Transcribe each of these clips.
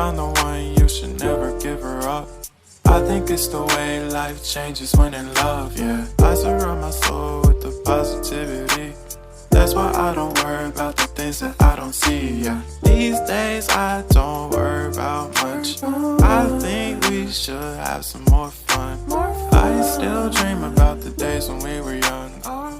found the one, you should never give her up. I think it's the way life changes when in love, yeah. I surround my soul with the positivity. That's why I don't worry about the things that I don't see, yeah. These days I don't worry about much. I think we should have some more fun. I still dream about the days when we were young.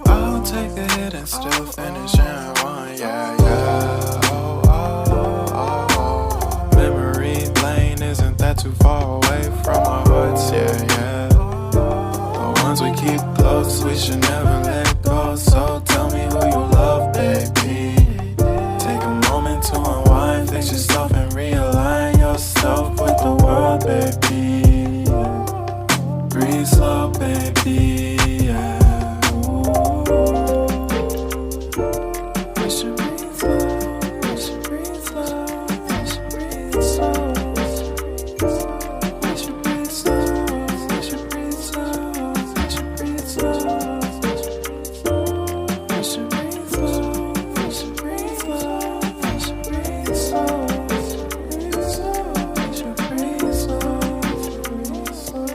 I'll take a hit and still finish in one, yeah, yeah. Oh, oh, oh, oh. Memory lane, isn't that too far away from our hearts, yeah, yeah. The ones we keep close, we should never let go. So tell me who you love, baby. Take a moment to unwind, fix yourself and realign yourself with the world, baby. Breathe slow, baby, yeah. We should breathe slow, we should breathe slow, we should breathe slow. We should breathe slow, we should breathe slow, we should breathe slow. We should breathe slow, we should breathe slow, we should breathe slow. We should breathe slow, we should breathe slow.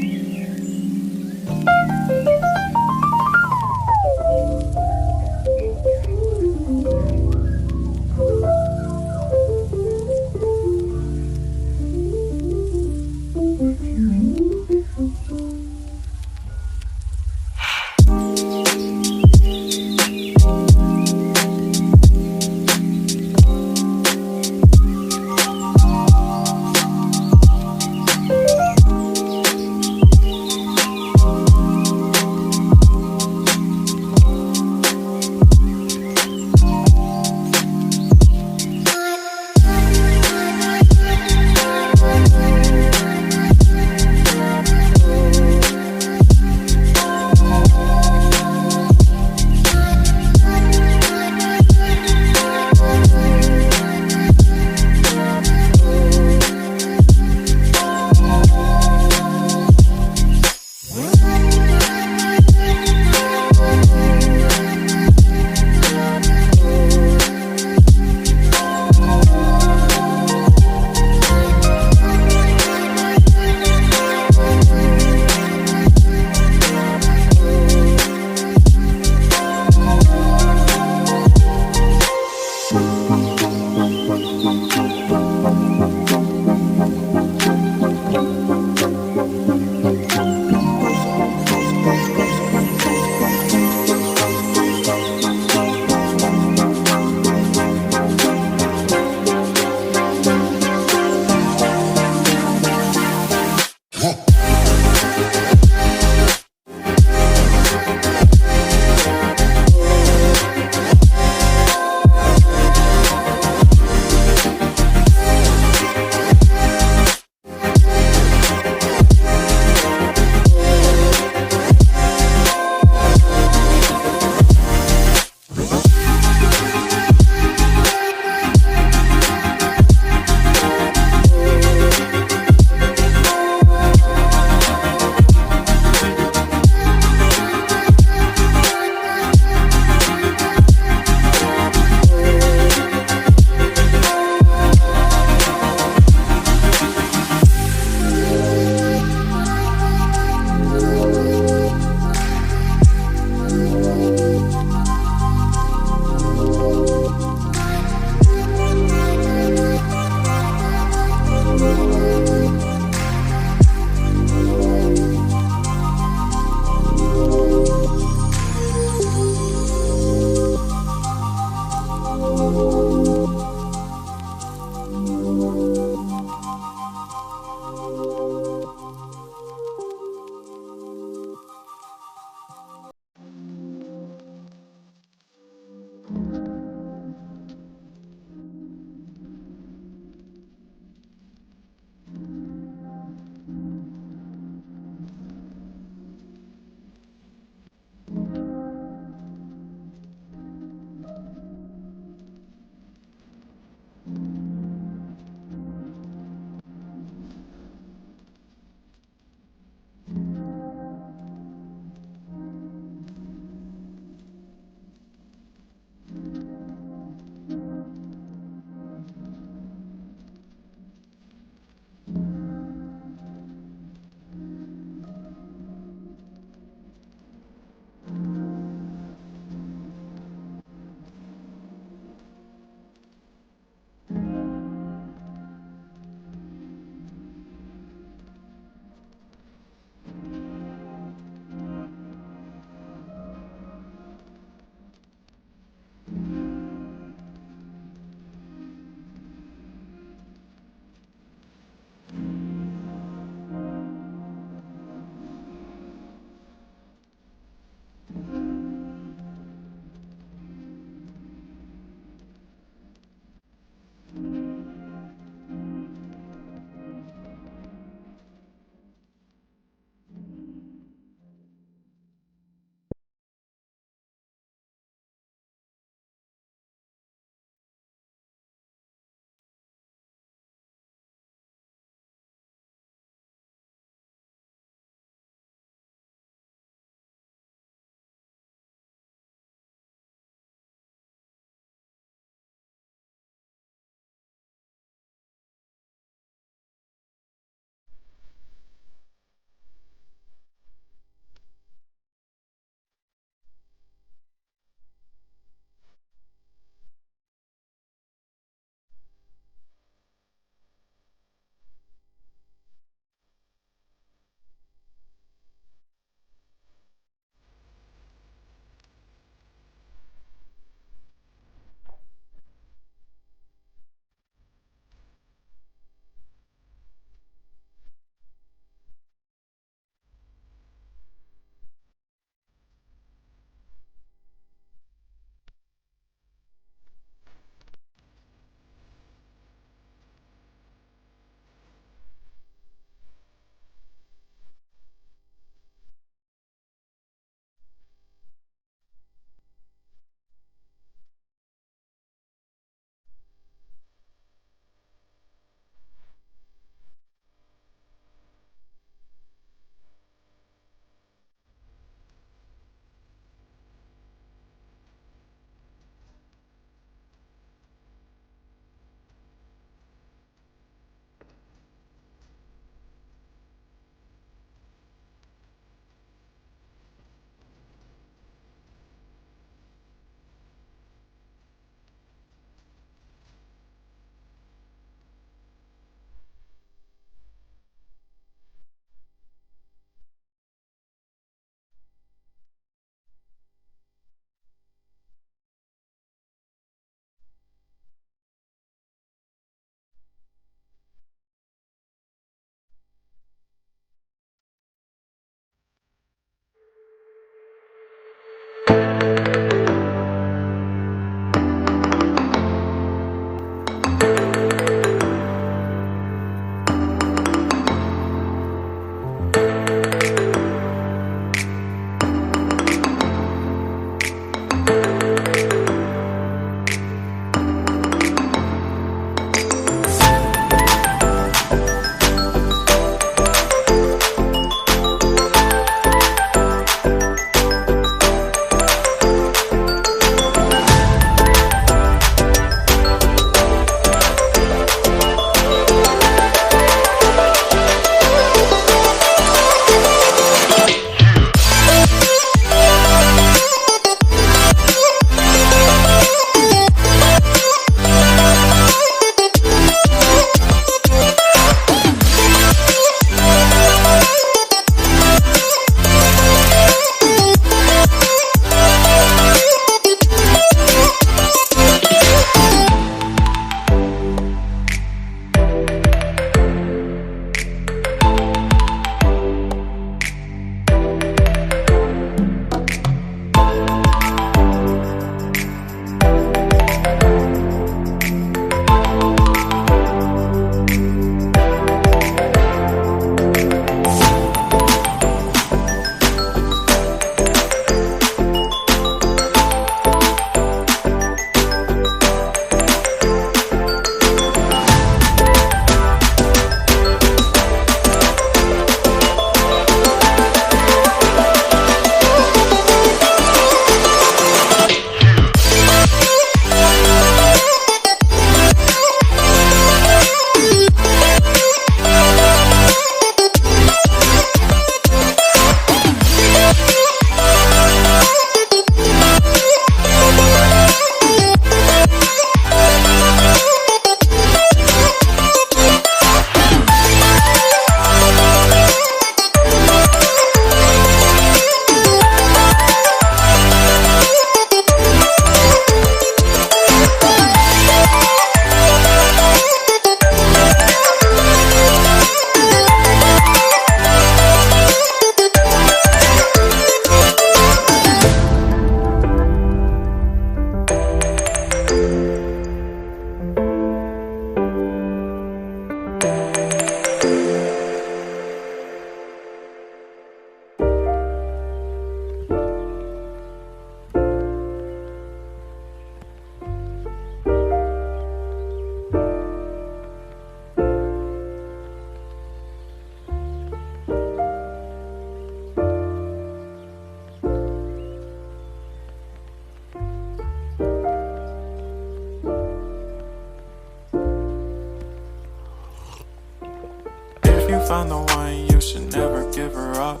you found the one, you should never give her up.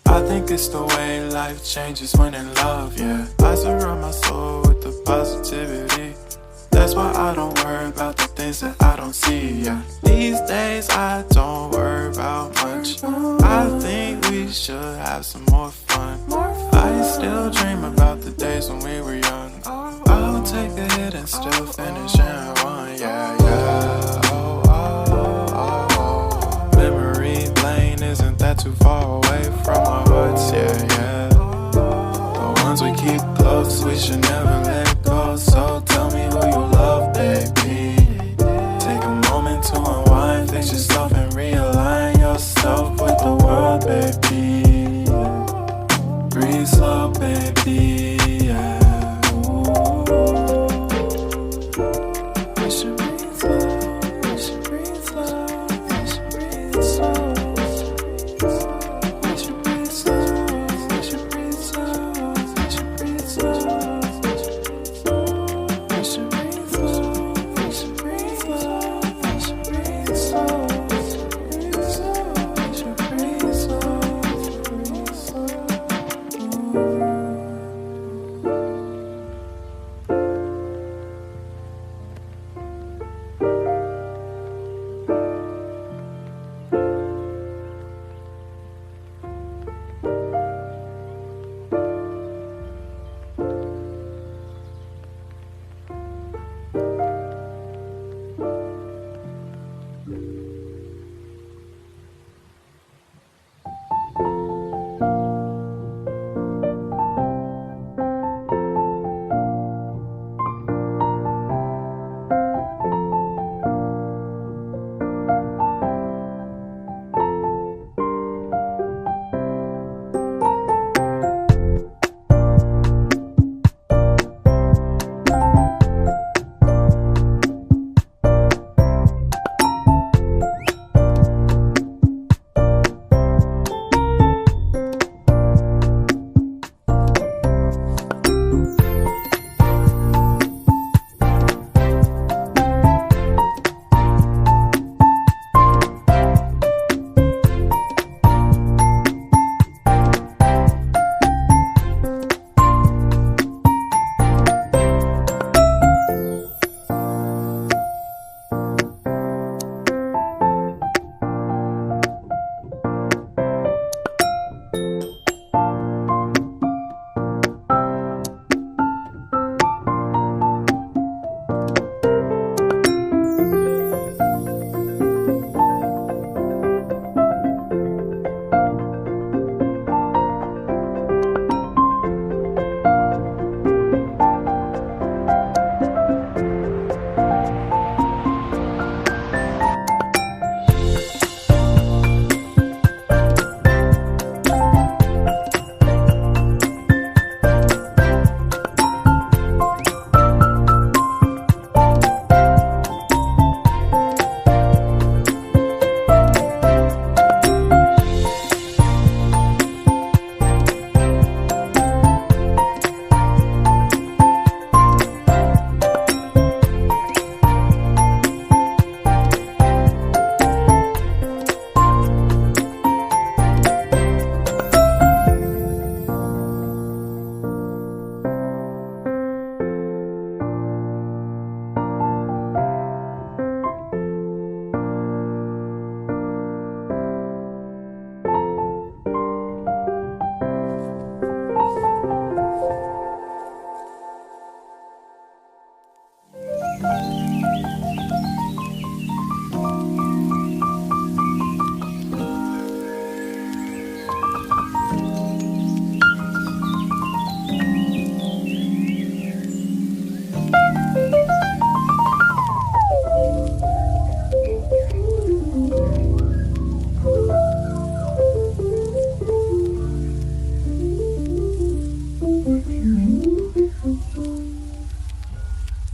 I think it's the way life changes when in love, yeah. I surround my soul with the positivity. That's why I don't worry about the things that I don't see, yeah. These days I don't worry about much. I think we should have some more fun. I still dream about the days when we were young. I'll take a hit and still finish in one, yeah, yeah.